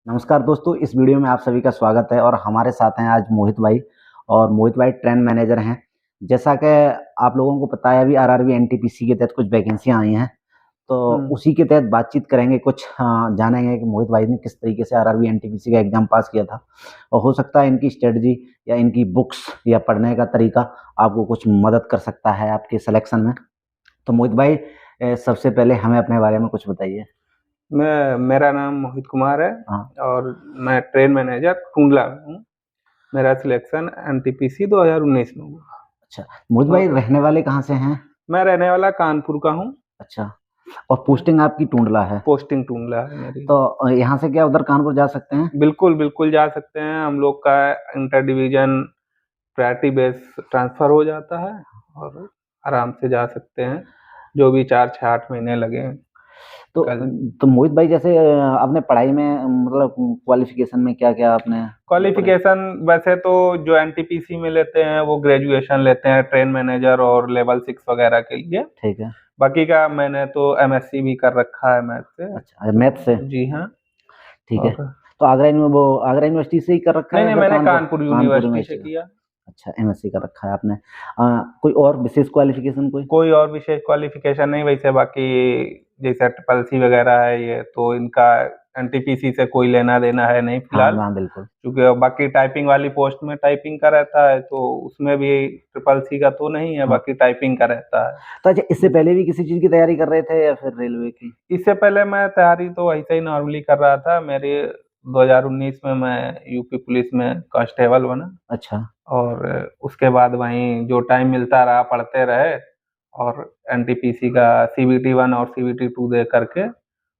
नमस्कार दोस्तों, इस वीडियो में आप सभी का स्वागत है और हमारे साथ हैं आज मोहित भाई। और मोहित भाई ट्रेन मैनेजर हैं। जैसा कि आप लोगों को पता है, अभी आरआरबी एनटीपीसी के तहत कुछ वैकेंसियां आई हैं, तो हुँ। उसी के तहत बातचीत करेंगे। कुछ जानेंगे कि मोहित भाई ने किस तरीके से आरआरबी एनटीपीसी का एग्जाम पास किया था, और हो सकता है इनकी स्ट्रेटजी या इनकी बुक्स या पढ़ने का तरीका आपको कुछ मदद कर सकता है आपके सिलेक्शन में। तो मोहित भाई, सबसे पहले हमें अपने बारे में कुछ बताइए। मेरा नाम मोहित कुमार है हाँ। और मैं ट्रेन मैनेजर टूंडला में हूँ। मेरा सिलेक्शन एनटीपीसी 2019 में हुआ। अच्छा, मोहित भाई और रहने वाले कहाँ से हैं? मैं रहने वाला कानपुर का हूँ। अच्छा, और पोस्टिंग आपकी टूंडला है। पोस्टिंग टूंडला है मेरी। तो यहाँ से क्या उधर कानपुर जा सकते हैं? बिल्कुल, बिल्कुल जा सकते हैं। हम लोग का inter division priority base transfer हो जाता है और आराम से जा सकते हैं, जो भी 4, 6, 8 महीने लगें। तो कल तो मोहित भाई, जैसे आपने पढ़ाई में मतलब क्वालिफ़िकेशन में क्या-क्या आपने मतलब पढ़ाई? क्वालिफ़िकेशन वैसे तो जो एनटीपीसी में लेते हैं, वो ग्रेजुएशन लेते हैं ट्रेन मैनेजर और लेवल 6 वगैरह के लिए। ठीक है। बाकी का मैंने तो एमएससी भी कर रखा है मैथ से। अच्छा, मैथ से? तो जी हाँ। ठीक है। और तो आगरा यूनिवर्सिटी से ही कर रखा है नहीं, या नहीं, फिर मैंने कानपुर? कानपुर कानपुर यूनिवर्सिटी से यूनिवर्सिटी का। किया। अच्छा, एमएससी कर रखा है आपने। कोई और विशेष क्वालिफ़िकेशन कोई? कोई और विशेष क्वालिफ़िकेशन नहीं, वैसे बाकी जैसे ट्रिपल सी वगैरह है ये, तो इनका एनटीपीसी से कोई लेना-देना है नहीं हाँ, फिलहाल। हाँ, बिल्कुल। क्योंकि बाकी टाइपिंग वाली पोस्ट में टाइपिंग का रहता है, तो उसमें भी ट्रिपल सी का तो नहीं है, हाँ। बाकी टाइपिंग का रहता है। तो अच्छा, इससे बस पहले भी किसी चीज़ की तैयारी कर रहे थे या फिर रेलवे की? इससे पहले मैं तैयारी तो ऐसे ही नॉर्मली कर रहा था। मेरी 2019 में मैं यूपी पुलिस में कांस्टेबल बना अच्छा। और उसके बाद वहीं जो टाइम मिलता रहा पढ़ते रहे और एनटीपीसी का सीबीटी 1 और सीबीटी 2 दे करके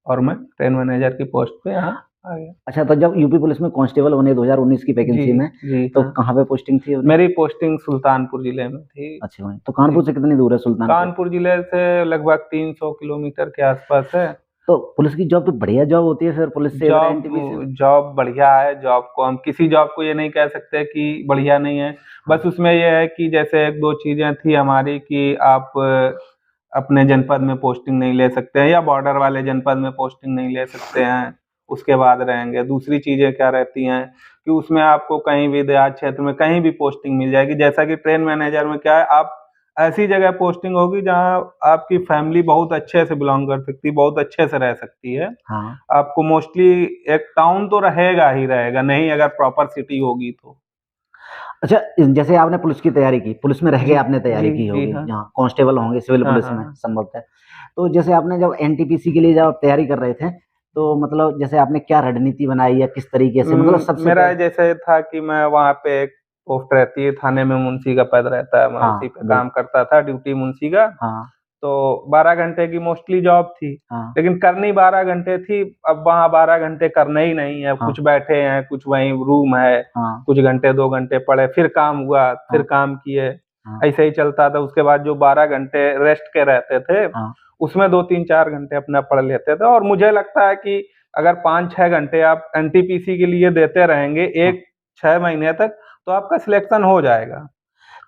और मैं ट्रेन मैनेजर की पोस्ट पे यहाँ आ गया। अच्छा, तो जब यूपी पुलिस में कांस्टेबल बने 2019 की जी, वैकेंसी में, जी तो हाँ। कहाँ पे पोस्टिंग थी अपनी? मेरी पोस्टिंग सुल्तानपुर जिले में थी। अच्छा भाई, तो जी। कानपुर से कितनी दूर है सुल्तानपुर? कानपुर जिले से लगभग 300 किलोमीटर के आसपास है। तो पुलिस की जॉब तो बढ़िया जॉब होती है फिर, पुलिस से अगर जॉब एनटीपीसी में। जॉब बढ़िया है। जॉब को हम किसी जॉब को ये नहीं कह सकते कि बढ़िया नहीं है। हाँ। बस उसमें ये है कि जैसे 1-2 चीज़ें थी हमारी कि आप अपने जनपद में पोस्टिंग नहीं ले सकते हैं या बॉर्डर वाले जनपद में पोस्टिंग नहीं ले सकते हैं, उसके बाद रहेंगे। दूसरी चीज़ें क्या रहती हैं कि उसमें आपको कहीं भी देहात क्षेत्र में कहीं भी पोस्टिंग मिल जाएगी। जैसा कि ट्रेन मैनेजर में क्या है, आप ऐसी जगह पोस्टिंग होगी जहाँ आपकी फैमिली बहुत अच्छे से बिलॉन्ग कर सकती है, बहुत अच्छे से रह सकती है। हाँ। आपको मोस्टली एक टाउन तो रहेगा ही रहेगा, नहीं अगर प्रॉपर सिटी होगी तो। अच्छा, जैसे आपने पुलिस की तैयारी की, पुलिस में रह के जी, आपने जी, तैयारी की जी होगी, हाँ। जहाँ कांस्टेबल होंगे सिविल हाँ, पुलिस में हाँ। संभवतः। तो जैसे आपने जब एनटीपीसी के लिए जब आप तैयारी कर रहे थे, तो मतलब जैसे आपने क्या रणनीति बनाई या किस तरीके से, मतलब सबसे मेरा पहले? जैसे था कि मैं वहाँ पे एक पोस्ट रहती है, थाने में मुंशी का पद रहता है, मैं उसी हाँ, पे काम बिल्कुल। करता था, ड्यूटी मुंशी का। हाँ, तो 12 घंटे की मोस्टली जॉब थी, हाँ, लेकिन करनी 12 घंटे थी। अब वहाँ 12 घंटे करना ही नहीं है, हाँ, कुछ बैठे हैं, कुछ वहीं रूम है, हाँ, कुछ घंटे 2 घंटे पढ़े, फिर काम हुआ, फिर हाँ, काम किए, हाँ, ऐसे ही चलता था। उसके बाद जो 12 घंटे रेस्ट के रहते थे, हाँ, उसमें 2-3, 4 घंटे अपना पढ़ लेते थे और मुझे लगता है कि अगर 5-6 घंटे आप एनटीपीसी के लिए देते रहेंगे, हाँ। 1 6 महीने तक, तो आपका सिलेक्शन हो जाएगा।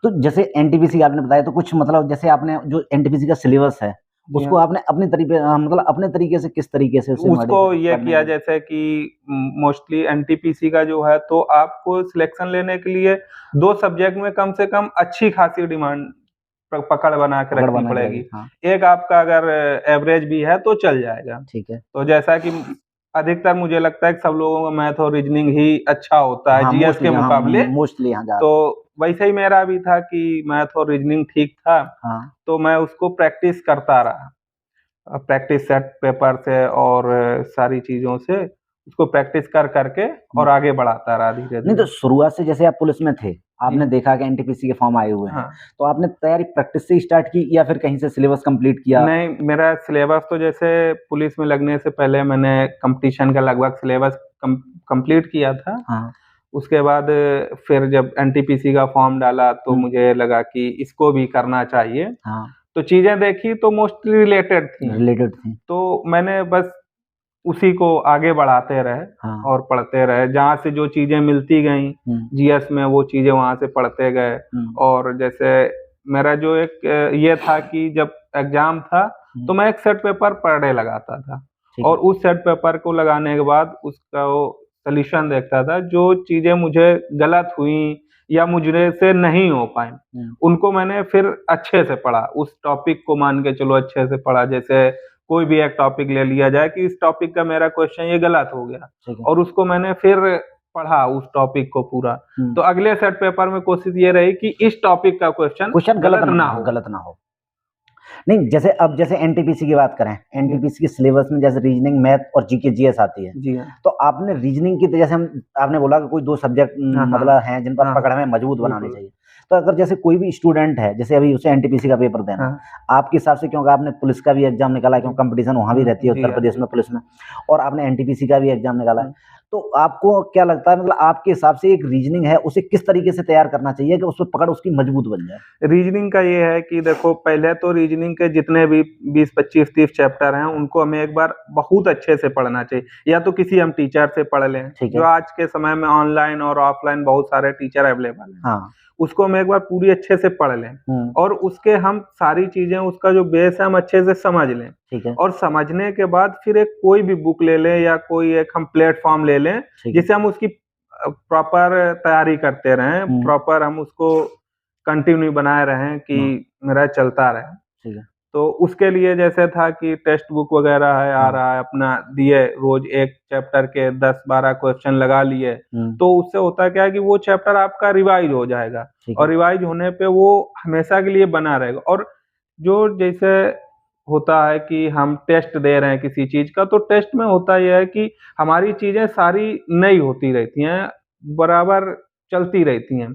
तो जैसे एनटीपीसी आपने बताया, तो कुछ मतलब जैसे आपने जो एनटीपीसी का सिलेबस है, जी उसको हाँ। आपने अपनी मतलब अपने तरीके से किस तरीके से उसे उसको मॉडिफ़ाई ये पढ़ने किया में? जैसे कि मोस्टली एनटीपीसी का जो है, तो आपको सिलेक्शन लेने के लिए 2 सब्जेक्ट में कम से कम अच्छी खासी डिमांड पकड़ बना के पकड़ रखनी बनानी पड़ेगी, पड़ेगी। हाँ। एक आपका अगर एवरेज भी है तो चल जाएगा। ठीक है। तो जैसा कि अधिकतर मुझे लगता है कि सब लोगों का मैथ और रीजनिंग ही अच्छा होता है हाँ, जीएस के मोस्टली, हाँ, मुकाबले। मोस्टली हाँ, तो ज़्यादातर। वैसे ही मेरा भी था कि मैथ और रीजनिंग ठीक था, हाँ। तो मैं उसको प्रैक्टिस करता रहा। प्रैक्टिस सेट पेपर से और सारी चीज़ों से उसको प्रैक्टिस कर के हुँ। और आगे बढ़ाता रहा नहीं, तो धीरे-धीरे। शुरुआत से जैसे आप पुलिस में थे, जी आपने हाँ। देखा कि एनटीपीसी के फॉर्म आए हुए हैं, हाँ। तो आपने तैयारी प्रैक्टिस से ही स्टार्ट की या फिर कहीं से सिलेबस कंप्लीट किया? नहीं, मेरा सिलेबस तो जैसे पुलिस में लगने से पहले मैंने कॉम्पिटिशन का लगभग सिलेबस कंप्लीट किया था। हाँ। उसके बाद फिर जब एनटीपीसी का फॉर्म डाला तो हुँ। मुझे लगा कि इसको भी करना चाहिए। हाँ, तो चीज़ें देखी तो मोस्टली रिलेटेड थी। रिलेटेड थी। तो मैंने बस उसी को आगे बढ़ाते रहे हाँ। और पढ़ते रहे। जहाँ से जो चीज़ें मिलती गईं हुँ, जीएस में, वो चीज़ें वहाँ से पढ़ते गए। हुँ, और जैसे मेरा जो एक ये था कि जब एग्ज़ाम था, हुँ। तो मैं एक सेट पेपर पर डे लगाता था ठीक और है। उस सेट पेपर को लगाने के बाद उसका वो सॉल्यूशन देखता था, जो चीजें मुझे गलत हुई या मुझे से नहीं हो पाई, उनको मैंने फिर अच्छे से पढ़ा, उस टॉपिक को मान के चलो अच्छे से पढ़ा। जैसे कोई भी एक टॉपिक ले लिया जाए कि इस टॉपिक का मेरा क्वेश्चन ये गलत हो गया, और उसको मैंने फिर पढ़ा उस टॉपिक को पूरा, तो अगले सेट पेपर में कोशिश ये रही कि इस टॉपिक का क्वेश्चन गलत ना हो। नहीं, जैसे अब जैसे एनटीपीसी की बात करें, एनटीपीसी के सिलेबस में जैसे रीजनिंग, मैथ और जीके जीएस आती है। जी हाँ। तो आपने रीजनिंग की, जैसे आपने बोला कि कोई 2 सब्जेक्ट मतलब हैं जिन पर पकड़ हमें मजबूत बनानी चाहिए। तो अगर जैसे कोई भी स्टूडेंट है, जैसे अभी उसे एनटीपीसी का पेपर देना, आपके हिसाब से, क्योंकि आपने पुलिस का भी एग्जाम निकाला, क्योंकि कंपटीशन वहां भी रहती है उत्तर प्रदेश में पुलिस में, और आपने एनटीपीसी का भी एग्जाम निकाला है, तो आपको क्या लगता है, मतलब आपके हिसाब से एक रीजनिंग है उसे किस तरीके से तैयार करना चाहिए कि उस पर पकड़ उसकी मजबूत बन जाए? रीजनिंग का ये है कि देखो, पहले तो रीजनिंग के जितने भी 20, 25, 30 चैप्टर हैं उनको हमें एक बार बहुत अच्छे से पढ़ना चाहिए, या तो किसी हम टीचर से पढ़ लें, जो आज के समय में ऑनलाइन और ऑफलाइन बहुत सारे टीचर अवेलेबल हैं। उसको हम एक बार पूरी अच्छे से पढ़ लें, और उसके हम सारी चीजें, उसका जो बेस है हम अच्छे से समझ लें, और समझने के बाद फिर एक कोई भी बुक ले लें या कोई एक हम प्लेटफॉर्म ले लें जिससे हम उसकी प्रॉपर तैयारी करते रहें, प्रॉपर हम उसको कंटिन्यू बनाए रहें कि मेरा चलता रहे। तो उसके लिए जैसे था कि टेक्स्ट बुक वगैरह है, आ रहा है, अपना दिए, रोज एक चैप्टर के 10-12 क्वेश्चन लगा लिए, तो उससे होता क्या है कि वो चैप्टर आपका रिवाइज हो जाएगा, और रिवाइज होने पे वो हमेशा के लिए बना रहेगा। और जो जैसे होता है कि हम टेस्ट दे रहे हैं किसी चीज का, तो टेस्ट में होता यह है कि हमारी चीजें सारी नई होती रहती हैं, बराबर चलती रहती हैं।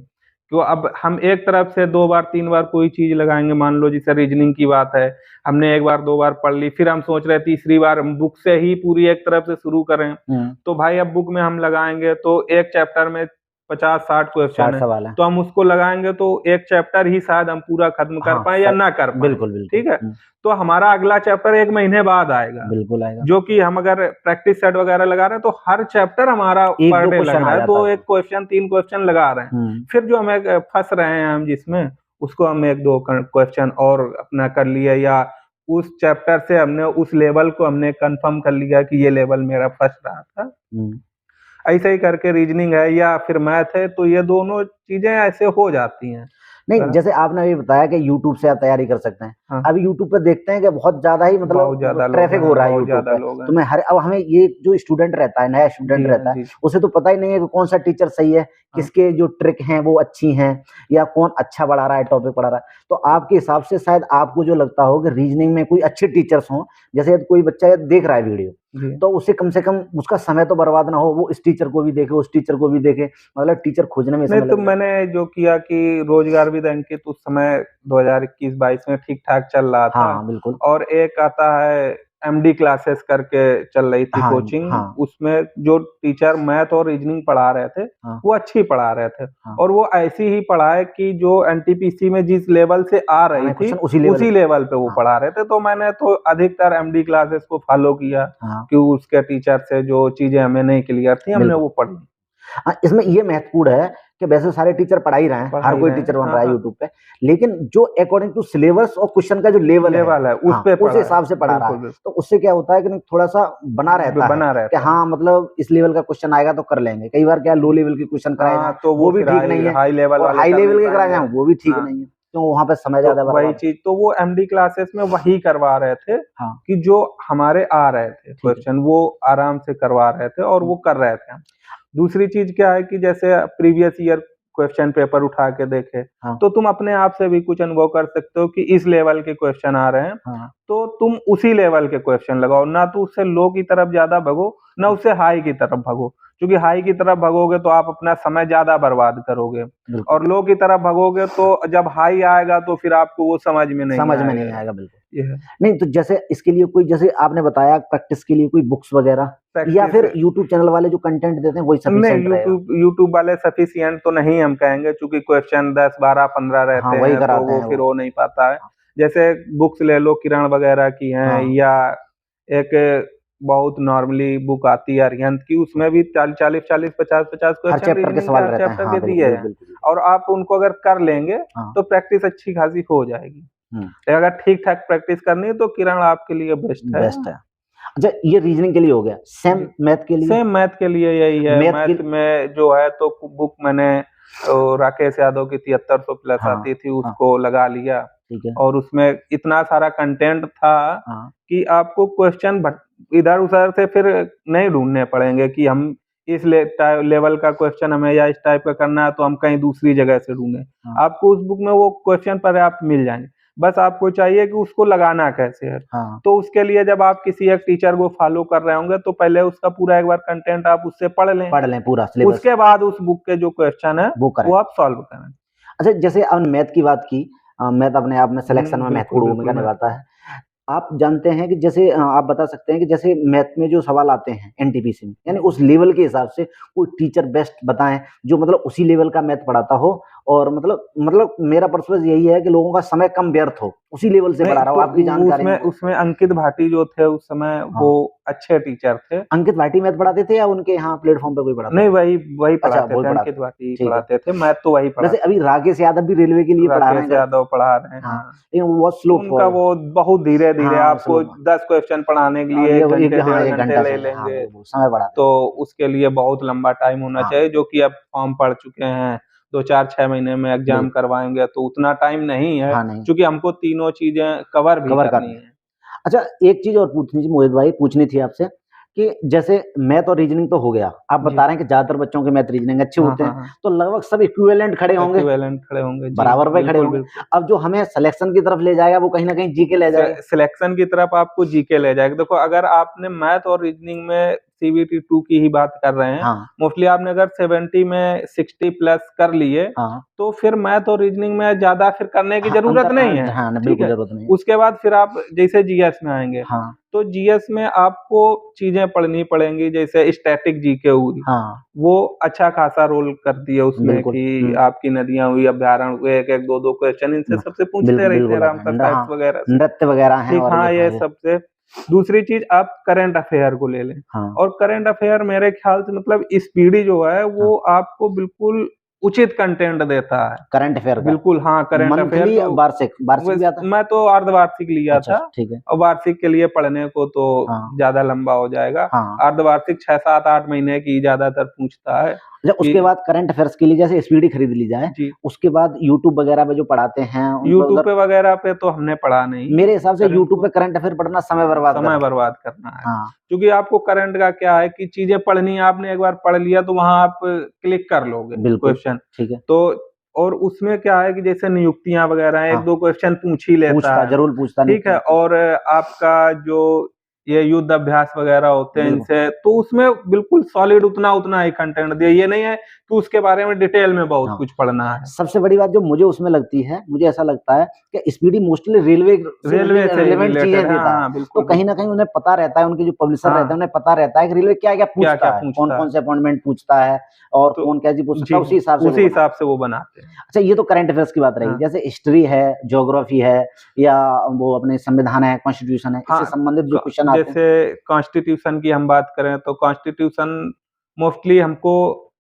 तो अब हम एक तरफ से 2 बार 3 बार कोई चीज लगाएंगे, मान लो जैसे रीजनिंग की बात है, हमने 1 बार 2 बार पढ़ ली, फिर हम सोच रहे तीसरी बार हम बुक से ही पूरी एक तरफ से शुरू करें, तो भाई अब बुक में हम लगाएंगे तो एक चैप्टर में 50-60 क्वेश्चन है, तो हम उसको लगाएंगे तो एक चैप्टर ही शायद हम पूरा खत्म कर पाए या ना कर पाए। बिल्कुल। ठीक है, तो हमारा अगला चैप्टर 1 महीने बाद आएगा, बिल्कुल आएगा, जो कि हम अगर प्रैक्टिस सेट वगैरह लगा रहे हैं तो हर चैप्टर हमारा पर डे लग रहा है, 2-1 क्वेश्चन 3 क्वेश्चन लगा रहे हैं। फिर जो हमें फंस रहे हैं हम जिसमें, उसको हम 1-2 क्वेश्चन और अपना कर लिए, या उस चैप्टर से हमने उस लेवल को हमने कंफर्म कर लिया कि ये लेवल मेरा फंस रहा था। ऐसे ही करके रीजनिंग है या फिर मैथ है, तो ये दोनों चीजें ऐसे हो जाती हैं। नहीं, जैसे आपने अभी बताया कि YouTube से आप तैयारी कर सकते हैं। अभी YouTube पे देखते हैं कि बहुत ज्यादा ही मतलब ट्रैफिक हो रहा है YouTube पे, तो मैं अब हमें ये जो स्टूडेंट रहता है, नया स्टूडेंट रहता है, उसे तो पता ही नहीं है कि कौन सा टीचर सही है, किसके जो ट्रिक हैं वो अच्छी हैं, या कौन अच्छा पढ़ा रहा है, टॉपिक पढ़ा रहा है। तो आपके हिसाब से शायद आपको जो लगता हो कि रीजनिंग में कोई अच्छे टीचर्स हों, जैसे कोई बच्चा देख रहा है वीडियो, तो उसे कम से कम उसका समय तो बर्बाद ना हो, वो इस टीचर को भी देखे, उस टीचर को भी देखे, मतलब टीचर खोजने में नहीं, तो मैंने जो किया कि रोजगार विद अंकित उस समय 2021-22 में ठीक ठाक चल रहा था। बिल्कुल। और एक आता है एमडी क्लासेस करके चल रही थी कोचिंग, उसमें जो टीचर मैथ और रीजनिंग पढ़ा रहे थे वो अच्छी पढ़ा रहे थे, और वो ऐसी ही पढ़ाए कि जो एनटीपीसी में जिस लेवल से आ रही थी उसी लेवल पे वो पढ़ा रहे थे। तो मैंने तो अधिकतर एमडी क्लासेस को फॉलो किया कि उसके टीचर से जो चीजें हमें नहीं क्लियर थी हमने वो पढ़ी। इसमें ये महत्वपूर्ण है कि वैसे सारे टीचर पढ़ा ही रहे हैं, हर कोई टीचर बन रहा है यूट्यूब पे, लेकिन जो अकॉर्डिंग टू सिलेबस और क्वेश्चन का जो लेवल है उस हिसाब से पढ़ा रहा है, तो उससे क्या होता है कि थोड़ा सा बना रहता है कि हाँ मतलब इस लेवल का क्वेश्चन आएगा तो कर लेंगे। कई बार क्या लो लेवल के क्वेश्चन कराए जाए तो वो भी ठीक नहीं है, हाई लेवल के कराए जाए वो भी ठीक नहीं है, तो वहां पे समय ज्यादा वही चीज तो वो एमडी क्लासेस में वही करवा रहे थे कि जो हमारे आ रहे थे क्वेश्चन वो आराम से करवा रहे थे और वो कर रहे थे। दूसरी चीज क्या है कि जैसे प्रीवियस ईयर क्वेश्चन पेपर उठा के देखे तो तुम अपने आप से भी कुछ अनुभव कर सकते हो कि इस लेवल के क्वेश्चन आ रहे हैं तो तुम उसी लेवल के क्वेश्चन लगाओ, ना तो उससे लो की तरफ ज्यादा भगो ना उससे हाई की तरफ भगो, क्योंकि हाई की तरफ भगोगे तो आप अपना समय ज्यादा बर्बाद करोगे और लो की तरफ भगोगे तो जब हाई आएगा तो फिर आपको वो समझ में नहीं आएगा। बिल्कुल नहीं, तो जैसे इसके लिए कोई, जैसे आपने बताया प्रैक्टिस के लिए कोई बुक्स वगैरह या फिर यूट्यूब चैनल वाले जो कंटेंट देते हैं वही सफिशिएंट रहेगा? यूट्यूब वाले सफिशिएंट तो नहीं हम कहेंगे, क्योंकि क्वेश्चन 10, 12, 15 रहते हैं तो वो फिर हो नहीं पाता है। जैसे बुक्स ले लो किरण वगैरह की हैं, या एक बहुत नॉर्मली बुक आती है अरिहंत की, उसमें भी 40, 50 क्वेश्चन चैप्टर के सवाल रहते हैं, दिए हैं और आप उनको अगर कर लेंगे तो प्रैक्टिस अच्छी खासी हो जाएगी। अगर ठीक ठाक प्रैक्टिस करनी है तो किरण आपके लिए बेस्ट है। अच्छा, ये रीजनिंग के लिए हो गया, सेम मैथ के लिए? सेम मैथ के लिए यही है। मैथ में जो है तो बुक मैंने राकेश यादव की 7300 प्लस आती थी, उसको लगा लिया। ठीक है। और उसमें इतना सारा कंटेंट था कि आपको क्वेश्चन इधर उधर से फिर नहीं ढूंढने पड़ेंगे कि हम इस लेवल का क्वेश्चन हमें या इस टाइप का करना है तो हम कहीं दूसरी जगह से ढूंढें। आपको उस बुक में वो क्वेश्चन पर्याप्त मिल जाएंगे, बस आपको चाहिए कि उसको लगाना कैसे है। तो उसके लिए जब आप किसी एक टीचर को फॉलो कर रहे होंगे तो पहले उसका पूरा एक बार कंटेंट आप उससे पढ़ लें पूरा सिलेबस, उसके बाद उस बुक के जो क्वेश्चन है वो आप सॉल्व करें। अच्छा, जैसे आपने मैथ की बात की, मैथ अपने आप में सिलेक्शन में महत्वपूर्ण भूमिका निभाता है। आप जानते हैं कि जैसे आप बता सकते हैं कि जैसे मैथ में जो सवाल आते हैं एनटीपीसी में, यानी उस लेवल के हिसाब से कोई टीचर बेस्ट बताएं जो मतलब उसी लेवल का मैथ पढ़ाता हो, और मतलब मेरा पर्पस यही है कि लोगों का समय कम व्यर्थ हो, उसी लेवल से पढ़ा रहा हो। आपकी जानकारी उसमें अंकित भाटी जो थे उस समय वो अच्छे टीचर थे। अंकित भाटी मैथ पढ़ाते थे या उनके यहाँ प्लेटफॉर्म पे कोई पढ़ाता? नहीं, वही पढ़ाते थे, अंकित भाटी पढ़ाते थे, मैथ तो वही पढ़ाते। वैसे अभी राकेश यादव भी रेलवे के लिए पढ़ा रहे हैं। राकेश यादव पढ़ा रहे हैं, लेकिन वो बहुत स्लो, उनका वो बहुत धीरे धीरे आपको 10 क्वेश्चन पढ़ाने के लिए 1 घंटे 1.5 घंटे ले लेंगे, समय बढ़ा। तो उसके लिए बहुत लंबा टाइम होना चाहिए, जो कि अब फॉर्म पढ़ चुके हैं 2-4-6 महीने में एग्जाम करवाएंगे तो उतना टाइम नहीं है, क्योंकि हमको तीनों चीजें कवर भी करनी है। अच्छा, एक चीज और पूछनी थी मोहित भाई, पूछनी थी आपसे कि जैसे मैथ और रीजनिंग तो हो गया, आप बता रहे हैं कि ज्यादातर बच्चों के मैथ रीजनिंग अच्छे होते हैं, तो लगभग सब इक्विवेलेंट खड़े होंगे, बराबर पे खड़े होंगे। अब जो हमें सिलेक्शन की तरफ ले जाएगा वो कहीं ना कहीं जीके ले जाएगा। सिलेक्शन की तरफ आपको जीके ले जाएगा। देखो, अगर आपने मैथ और रीजनिंग में CBT 2 की ही बात कर रहे हैं, मोस्टली आपने अगर 70 में 60 प्लस कर लिए तो फिर मैथ और रीजनिंग में ज्यादा फिर करने की जरूरत नहीं है, ठीक है। उसके बाद फिर आप जैसे जीएस में आएंगे, तो जीएस में आपको चीजें पढ़नी पड़ेंगी, जैसे स्टैटिक जीके हुई, वो अच्छा खासा रोल करती है उसमें कि आपकी नदियां हुई, अभ्यारण्य हुए, 1-1, 2-2 क्वेश्चन इनसे सबसे पूछते रहते हैं, रामसर साइट्स वगैरह, नृत्य वगैरह हैं, हाँ, ये सबसे। दूसरी चीज, आप करंट अफेयर को ले लें, और करंट अफेयर मेरे ख्याल से मतलब स्पीडी जो है वो आपको बिल्कुल उचित कंटेंट देता है करंट अफेयर, बिल्कुल। हाँ, करंट अफेयर तो वार्षिक भी आता है? मैं तो अर्धवार्षिक लिया था, ठीक है। और वार्षिक के लिए पढ़ने को तो ज्यादा लंबा हो जाएगा। अर्धवार्षिक 6-7-8 महीने की ज्यादातर पूछता है। उसके बाद करंट अफेयर्स के लिए जैसे स्पीडी खरीद ली जाए, उसके बाद यूट्यूब वगैरह पे जो पढ़ाते हैं, यूट्यूब पे वगैरह पे तो हमने पढ़ा नहीं। मेरे हिसाब से यूट्यूब पे करंट अफेयर पढ़ना समय बर्बाद करना है, क्योंकि आपको करंट का क्या है कि चीजें पढ़नी है, आपने एक बार पढ़ लिया तो वहां आप क्लिक कर लोगे क्वेश्चन, ठीक है। तो और उसमें क्या है कि जैसे नियुक्तियां वगैरह 1-2 क्वेश्चन पूछ ही लेता है, जरूर पूछता, ठीक है। और आपका जो ये युद्ध अभ्यास वगैरह होते हैं इनसे, तो उसमें बिल्कुल सॉलिड उतना ही कंटेंट दिया। ये नहीं है कि उसके बारे में डिटेल में बहुत कुछ पढ़ना है। सबसे बड़ी बात जो मुझे उसमें लगती है, मुझे ऐसा लगता है कि स्पीडी मोस्टली रेलवे से रिलेवेंट चीजें देता है, तो कहीं ना कहीं उन्हें पता रहता है, उनके जो पब्लिशर रहते हैं उन्हें पता रहता है कि रेलवे क्या क्या पूछता है, कौन कौन से अपॉइंटमेंट पूछता है और कौन क्या चीज पूछता है, उसी हिसाब से वो बनाते हैं। अच्छा, ये तो करंट अफेयर्स की बात रही। जैसे हिस्ट्री है, ज्योग्राफी है, या वो अपने संविधान है, कॉन्स्टिट्यूशन है, इससे संबंधित जो क्वेश्चन आते हैं, जैसे कॉन्स्टिट्यूशन की हम बात करें तो कॉन्स्टिट्यूशन मोस्टली हमको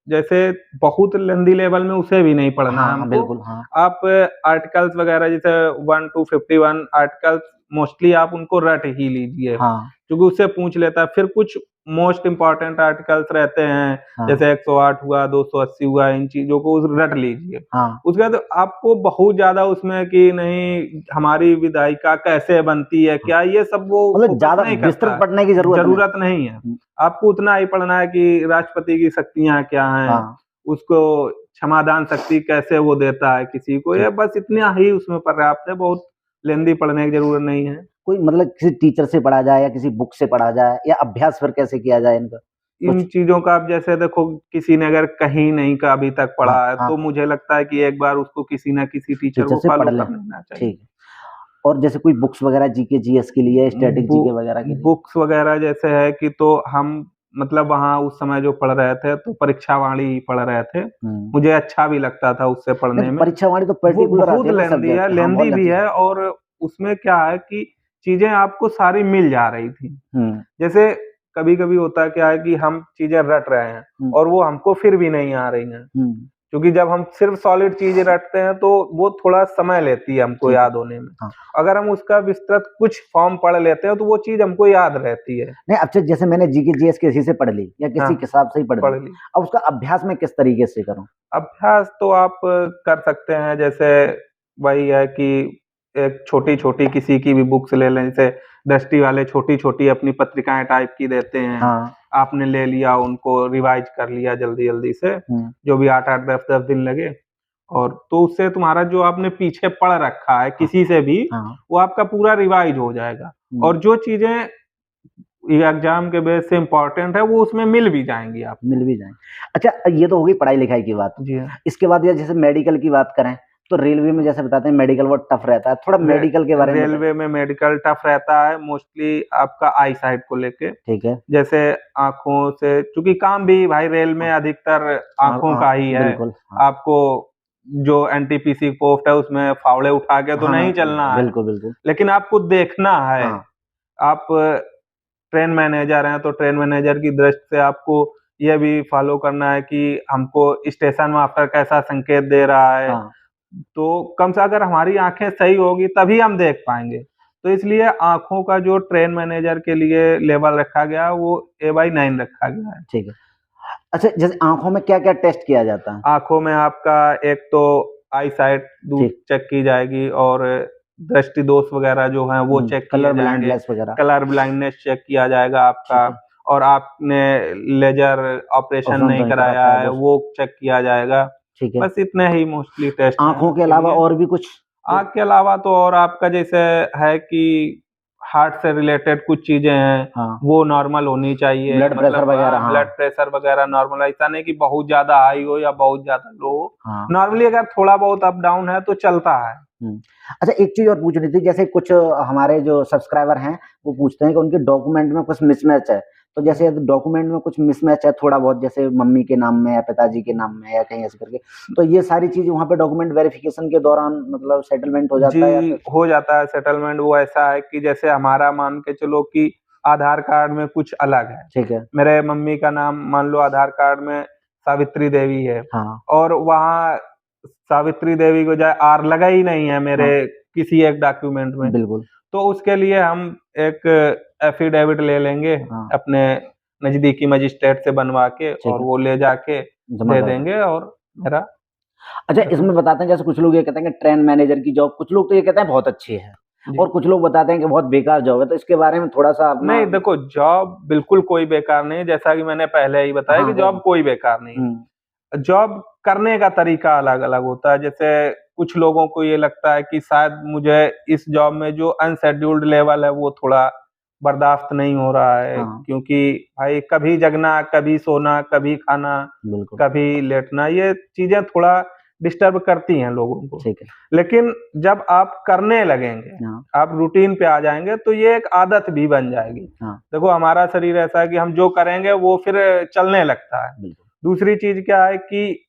जैसे बहुत लेंदी लेवल में उसे भी नहीं पढ़ना है हमको। बिल्कुल, आप आर्टिकल्स वगैरह जैसे 1 to 51 आर्टिकल्स मोस्टली आप उनको रट ही लीजिए, क्योंकि उससे पूछ लेता है। फिर कुछ मोस्ट इम्पोर्टेंट आर्टिकल्स रहते हैं, जैसे 108 हुआ, 280 हुआ, इन चीजों को रट लीजिए। उसके बाद आपको बहुत ज्यादा उसमें कि नहीं हमारी विधायिका कैसे बनती है, क्या, ये सब वो ज्यादा विस्तृत पढ़ने की जरूरत नहीं है। आपको उतना ही पढ़ना है कि राष्ट्रपति की शक्तियां क्या हैं, उसको क्षमादान शक्ति कैसे वो देता है किसी को, ये बस इतना ही उसमें पर्याप्त है, बहुत लेंदी पढ़ने की जरूरत नहीं है। कोई मतलब किसी टीचर से पढ़ा जाए या किसी बुक से पढ़ा जाए, या अभ्यास फिर कैसे किया जाए इनका? इन चीजों का आप जैसे देखो, किसी ने अगर कहीं नहीं का अभी तक पढ़ा है तो मुझे लगता है कि एक बार उसको किसी ना किसी टीचर को फॉलो कर लेना चाहिए। ठीक। और जैसे कोई बुक्स वगैरह जीके जीएस के लिए, स्टैटिक जीके वगैरह के लिए, बुक्स वगैरह जैसे है कि तो हम मतलब वहाँ उस समय जो पढ़ रहे थे तो परीक्षावाणी पढ़ रहे थे, मुझे अच्छा भी लगता था उससे पढ़ने में। परीक्षावाणी तो बहुत लेंदी भी है, और उसमें क्या है कि चीजें आपको सारी मिल जा रही थी। जैसे कभी कभी होता क्या है कि हम चीजें रट रहे हैं और वो हमको फिर भी नहीं आ रही हैं, क्योंकि जब हम सिर्फ सॉलिड चीजें रटते हैं तो वो थोड़ा समय लेती है हमको ठीक है। याद होने में। हाँ। अगर हम उसका विस्तृत कुछ फॉर्म पढ़ लेते हैं तो वो चीज हमको याद रहती है। नहीं, अच्छा जैसे मैंने जीके जीएस किसी से पढ़ ली या किसी हाँ, किताब से ही पढ़ पढ़ ली, ली। अब उसका अभ्यास मैं किस तरीके से करूँ? अभ्यास तो आप कर सकते हैं, जैसे वही है कि एक छोटी-छोटी किसी की भी बुक्स ले लें, जैसे दृष्टि वाले छोटी-छोटी अपनी पत्रिकाएँ टाइप की देते हैं। हाँ। आपने ले लिया, उनको रिवाइज़ कर लिया जल्दी-जल्दी से, हुँ। जो भी 8-8, 10-10 दिन लगे, और तो उससे तुम्हारा जो आपने पीछे पढ़ रखा है हाँ। किसी से भी, हाँ। वो आपका पूरा रिवाइज़ हो जाएगा। हुँ। और जो चीज़ें ये एग्ज़ाम के बेस से इम्पोर्टेंट है, वो उसमें मिल भी जाएँगी आपको। मिल भी जाएँ। अच्छा ये तो हो गई पढ़ाई-लिखाई की बात। जी हाँ। इसके बाद या जैसे मेडिकल की बात करें, तो रेलवे में जैसे बताते हैं मेडिकल बहुत टफ रहता है। थोड़ा रे मेडिकल के बारे में बताइए। रेलवे में मेडिकल टफ रहता है, मोस्टली आपका आई साइट को लेके। ठीक है। जैसे आँखों से, चूँकि काम भी भाई रेल में अधिकतर आँखों का ही है। बिल्कुल, हाँ। आपको जो एनटीपीसी पोस्ट है उसमें फावड़े उठा के तो हाँ, नहीं चलना है, बिल्कुल, बिल्कुल। लेकिन आपको देखना है। हाँ। आप ट्रेन मैनेजर हैं तो ट्रेन मैनेजर की दृष्टि से आपको ये भी फ़ॉलो करना है कि हमको स्टेशन मास्टर कैसा संकेत दे रहा है। हाँ। तो कम से अगर हमारी आँखें सही होगी तभी हम देख पाएँगे। तो इसलिए आँखों का जो ट्रेन मैनेजर के लिए लेवल रखा गया है वो A/9 रखा गया है। ठीक है। अच्छा जैसे आँखों में क्या-क्या टेस्ट किया जाता है? आँखों में आपका एक तो आई साइट ठीक। चेक की जाएगी, और दृष्टि दोष वगैरह जो हैं वो चेक किए कलर जाएँगे। ब्लाइंडनेस वगैरह। कलर ब्लाइंडनेस चेक किया जाएगा आपका, ठीक है। और आपने लेज़र ऑपरेशन ऑप्शन तो नहीं नहीं कर कराया रखा है है, वो। वो चेक किया जाएगा। ठीक है। बस इतने ही मोस्टली टेस्ट हैं आँखों के उसके अलावा लिए। और भी कुछ? आँख के अलावा तो और आपका जैसे है कि हार्ट से रिलेटेड कुछ चीज़ें हैं, हाँ। वो नॉर्मल होनी चाहिए। ब्लड प्रेशर मतलब वगैरह, हाँ। ब्लड प्रेशर वगैरह नॉर्मल, ऐसा नहीं कि बहुत ज़्यादा हाई हो या बहुत ज़्यादा लो हो। हाँ। नॉर्मली अगर थोड़ा बहुत अप डाउन है तो चलता है। हुँ। अच्छा एक चीज़ और पूछनी थी जैसे कुछ हमारे जो सब्सक्राइबर हैं, वो पूछते हैं कि उनके डॉक्यूमेंट में कुछ मिसमैच है। तो जैसे यदि डॉक्यूमेंट में कुछ मिसमैच है थोड़ा बहुत जैसे मम्मी के नाम में या पिताजी के नाम में या कहीं ऐसे करके, तो ये सारी चीज़ें वहाँ पे डॉक्यूमेंट वेरिफ़िकेशन के दौरान मतलब सेटलमेंट हो जाता है या जी, फिर? हो जाता है सेटलमेंट। वो ऐसा है कि जैसे हमारा मान के चलो कि आधार कार्ड में कुछ अलग है। ठीक है। मेरे मम्मी का नाम मान लो आधार कार्ड में सावित्री देवी है, हाँ। और वहाँ सावित्री देवी की बजाय आर लगा ही नहीं है मेरे हाँ। किसी एक डॉक्यूमेंट में। बिल्कुल। तो उसके लिए हम एक एफ़िडेविट ले लेंगे हाँ। अपने नज़दीकी मजिस्ट्रेट से बनवा के, ठीक और है। वो ले जाके जमा दे कर दें। देंगे, और मेरा अच्छा खत्म। इसमें बताते हैं जैसे कुछ लोग ये कहते हैं कि ट्रेन मैनेजर की जॉब कुछ लोग तो ये कहते हैं बहुत अच्छी है जी। और कुछ लोग बताते हैं कि बहुत बेकार जॉब है, तो इसके बारे में थोड़ा-सा अपना नहीं, देखो जॉब बिल्कुल कोई बेकार नहीं है, जैसा कि मैंने पहले ही बताया हाँ, कि जॉब कोई बेकार नहीं हुँ। है। जॉब करने का तरीका अलग-अलग होता है, जैसे कुछ लोगों को ये लगता है कि शायद मुझे इस जॉब में जो अनशेड्यूल्ड लेवल है वो थोड़ा बर्दाश्त नहीं हो रहा है, हाँ, क्योंकि भाई कभी जगना, कभी सोना, कभी खाना, बिल्कुल, कभी लेटना, ये चीज़ें थोड़ा डिस्टर्ब करती हैं लोगों को। ठीक है। लेकिन जब आप करने लगेंगे, हाँ, आप रूटीन पे आ जाएँगे तो ये एक आदत भी बन जाएगी। हाँ, देखो हमारा शरीर ऐसा है कि हम जो करेंगे वो फिर चलने लगता है। बिल्कुल। दूसरी चीज़ क्या है कि,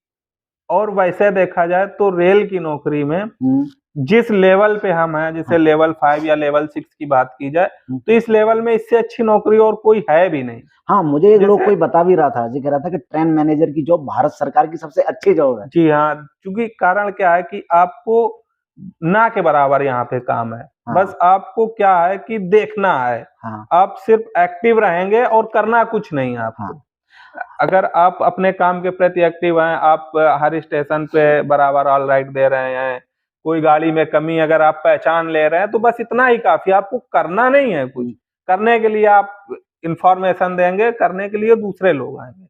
और वैसे देखा जाए तो रेल की नौकरी में हुँ, जिस लेवल पे हम हैं, जैसे हाँ, लेवल 5 या लेवल 6 की बात की जाए, हुँ। तो इस लेवल में इससे अच्छी नौकरी और कोई है भी नहीं। हाँ, मुझे एक लोग जैसे कोई बता भी रहा था, जी कह रहा था कि ट्रेन मैनेजर की जॉब भारत सरकार की सबसे अच्छी जॉब है। जी हाँ, क्योंकि कारण क्या है कि आपको ना के बराबर यहाँ पे काम है। हाँ, बस आपको क्या है कि देखना है। हाँ, आप सिर्फ़ एक्टिव रहेंगे और करना कुछ नहीं है हाँ, आपको। अगर आप अपने काम के प्रति एक्टिव हैं, आप हर स्टेशन पे बराबर ऑल राइट दे रहे हैं, कोई गाड़ी में कमी अगर आप पहचान ले रहे हैं, तो बस इतना ही काफ़ी है, आपको करना नहीं है कुछ। हुँ। करने के लिए आप इन्फॉर्मेशन देंगे, करने के लिए दूसरे लोग आएँगे।